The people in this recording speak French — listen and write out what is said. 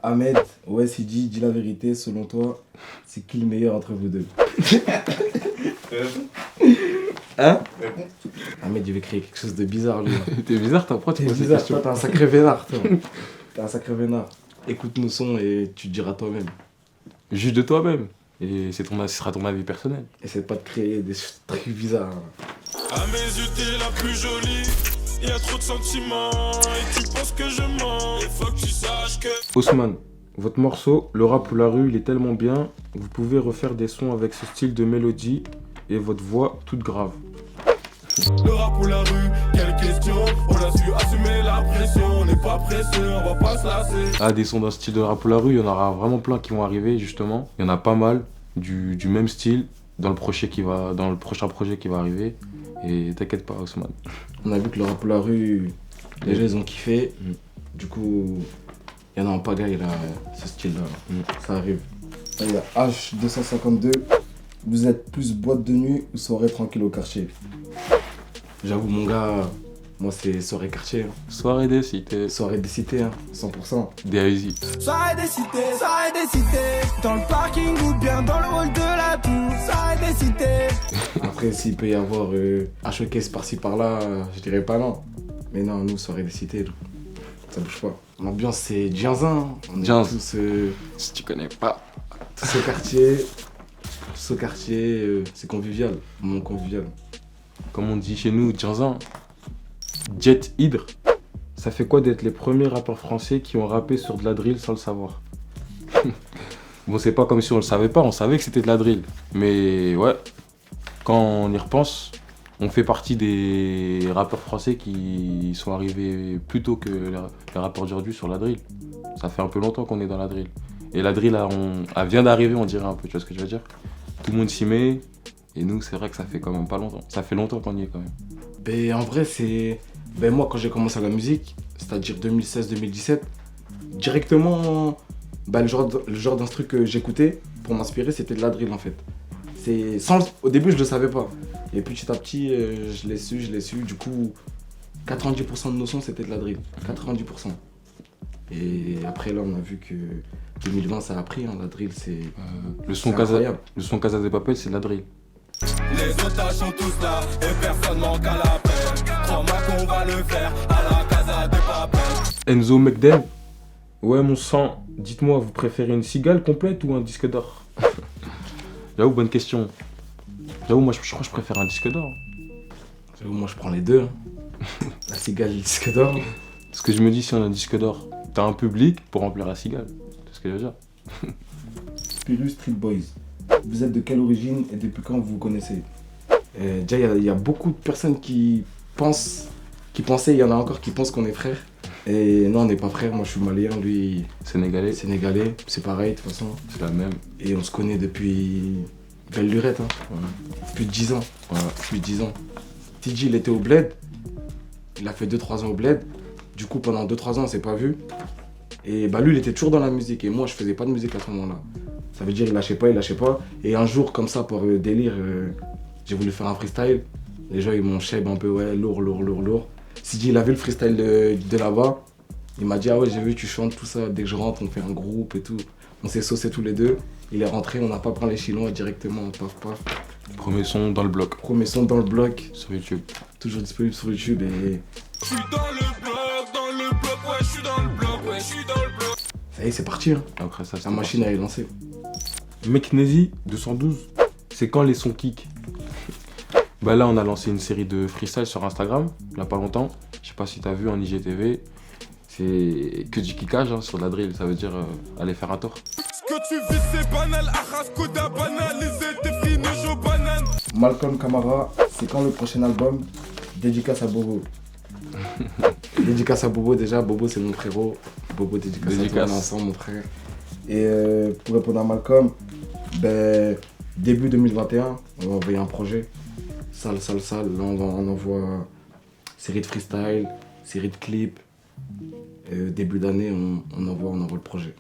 Ahmed, ouais, Sidi, dis la vérité, selon toi, c'est qui le meilleur entre vous deux? Hein? Ahmed, il veut créer quelque chose de bizarre, lui. T'es bizarre, toi, pourquoi tu T'es poses cette bizarre, question? toi, t'es un sacré vénard, toi. T'es un sacré vénard. Écoute nos sons et tu te diras toi-même. Juge de toi-même. Et ce sera ton avis personnel. Essaie pas de créer des trucs bizarres. À mes yeux, t'es la plus jolie. Y'a trop de sentiments et tu penses que je mens. Il faut que tu saches que. Haussmann, votre morceau, Le rap ou la rue, il est tellement bien. Vous pouvez refaire des sons avec ce style de mélodie et votre voix toute grave. Le rap ou la rue, quelle question. On a su assumer la pression. On n'est pas pressé, on va pas se lasser. Ah, des sons d'un style de rap ou la rue, il y en aura vraiment plein qui vont arriver, justement. Il y en a pas mal du même style dans le prochain projet qui va arriver. Et t'inquiète pas, Haussmann. On a vu que le rap ou la rue, les gens ils ont kiffé. Du coup, il y en a en pagaille là, ce style-là. Ça arrive. Il y a H252. Vous êtes plus boîte de nuit ou soirée tranquille au quartier? J'avoue, mon gars, moi c'est soirée quartier. Soirée des cités, Soirée des cités, 100%. DAISY. Soirée des cités, dans le parking ou bien dans le hall de la tour. Soirée des cités. Après, s'il peut y avoir un showcase par-ci par-là, je dirais pas non. Mais non, nous, soirée des cités, ça bouge pas. L'ambiance, c'est Djanzin. On est Djanz. tous Si tu connais pas. ce quartier. Ce quartier, c'est convivial. Mon convivial. Comme on dit chez nous, Djanzin. Jet Hydre. Ça fait quoi d'être les premiers rappeurs français qui ont rappé sur de la drill sans le savoir? Bon, c'est pas comme si on le savait pas, on savait que c'était de la drill. Mais ouais, quand on y repense, on fait partie des rappeurs français qui sont arrivés plus tôt que les rappeurs d'aujourd'hui sur la drill. Ça fait un peu longtemps qu'on est dans la drill. Et la drill, elle vient d'arriver, on dirait un peu, tu vois ce que je veux dire? Tout le monde s'y met, et nous, c'est vrai que ça fait quand même pas longtemps. Ça fait longtemps qu'on y est quand même. Ben, en vrai, c'est. Ben, moi, quand j'ai commencé la musique, c'est-à-dire 2016-2017, directement, ben, le genre d'instru que j'écoutais pour m'inspirer, c'était de la drill en fait. Au début, je le savais pas. Et petit à petit, je l'ai su. Du coup, 90% de nos sons, c'était de la drill. 90%. Et après, là, on a vu que 2020, ça a pris. La drill, c'est Le son incroyable. Casa de Papel, c'est de la drill. Les otages sont tous là et personne manque à l'appel. Crois-moi qu'on va le faire à la casa de papel. Enzo McDem. Ouais, mon sang, dites-moi, vous préférez une cigale complète ou un disque d'or? J'avoue, bonne question. J'avoue, moi, je crois que je préfère un disque d'or. J'avoue, moi, je prends les deux. La cigale et le disque d'or. Parce que je me dis, si on a un disque d'or, t'as un public pour remplir la cigale. C'est ce que je veux dire. Spiru Street Boys. Vous êtes de quelle origine et depuis quand vous vous connaissez? Déjà, il y a beaucoup de personnes qui pensaient, il y en a encore qui pensent qu'on est frères. Et non, on n'est pas frères. Moi, je suis malien, lui, Sénégalais, sénégalais. C'est pareil, de toute façon. c'est la même. Et on se connaît depuis belle lurette, Ouais. Plus de 10 ans. Voilà. Plus de 10 ans. TJ, il était au bled. Il a fait 2-3 ans au bled. Du coup, pendant 2-3 ans, on s'est pas vu. Et bah, lui, il était toujours dans la musique. Et moi, je faisais pas de musique à ce moment-là. Ça veut dire, il lâchait pas. Et un jour, comme ça, pour délire, j'ai voulu faire un freestyle. Les gens, ils m'ont cheb un peu, ouais, lourd. Sidi, il a vu le freestyle de là-bas. Il m'a dit, ah ouais, j'ai vu, tu chantes tout ça. Dès que je rentre, on fait un groupe et tout. On s'est saucés tous les deux. Il est rentré, on n'a pas pris les chinois directement, paf. Premier son dans le bloc, Premier son dans le bloc, sur YouTube. toujours disponible sur YouTube. Et Je suis dans le bloc, ouais, je suis dans le bloc, ouais, je suis dans le bloc. ça y est, c'est parti. Après ça, c'est La machine, elle est lancée. Meknezi 212, c'est quand les sons kick? Bah là, on a lancé une série de freestyle sur Instagram, il y a pas longtemps. Je sais pas si t'as vu en IGTV. C'est que du kickage sur de la drill, ça veut dire aller faire un tour. Ce que tu vis, c'est banal. Arras, Koda, banalisé, t'es fini, je banane. Malcolm Camara, c'est quand le prochain album? Dédicace à Bobo. Dédicace à Bobo déjà, Bobo c'est mon frérot. Bobo dédicace. À toi, on est ensemble mon frère. Et pour répondre à Malcolm, ben, début 2021, on va envoyer un projet. Sale. Là on envoie série de freestyle, série de clips. Début d'année on envoie le projet.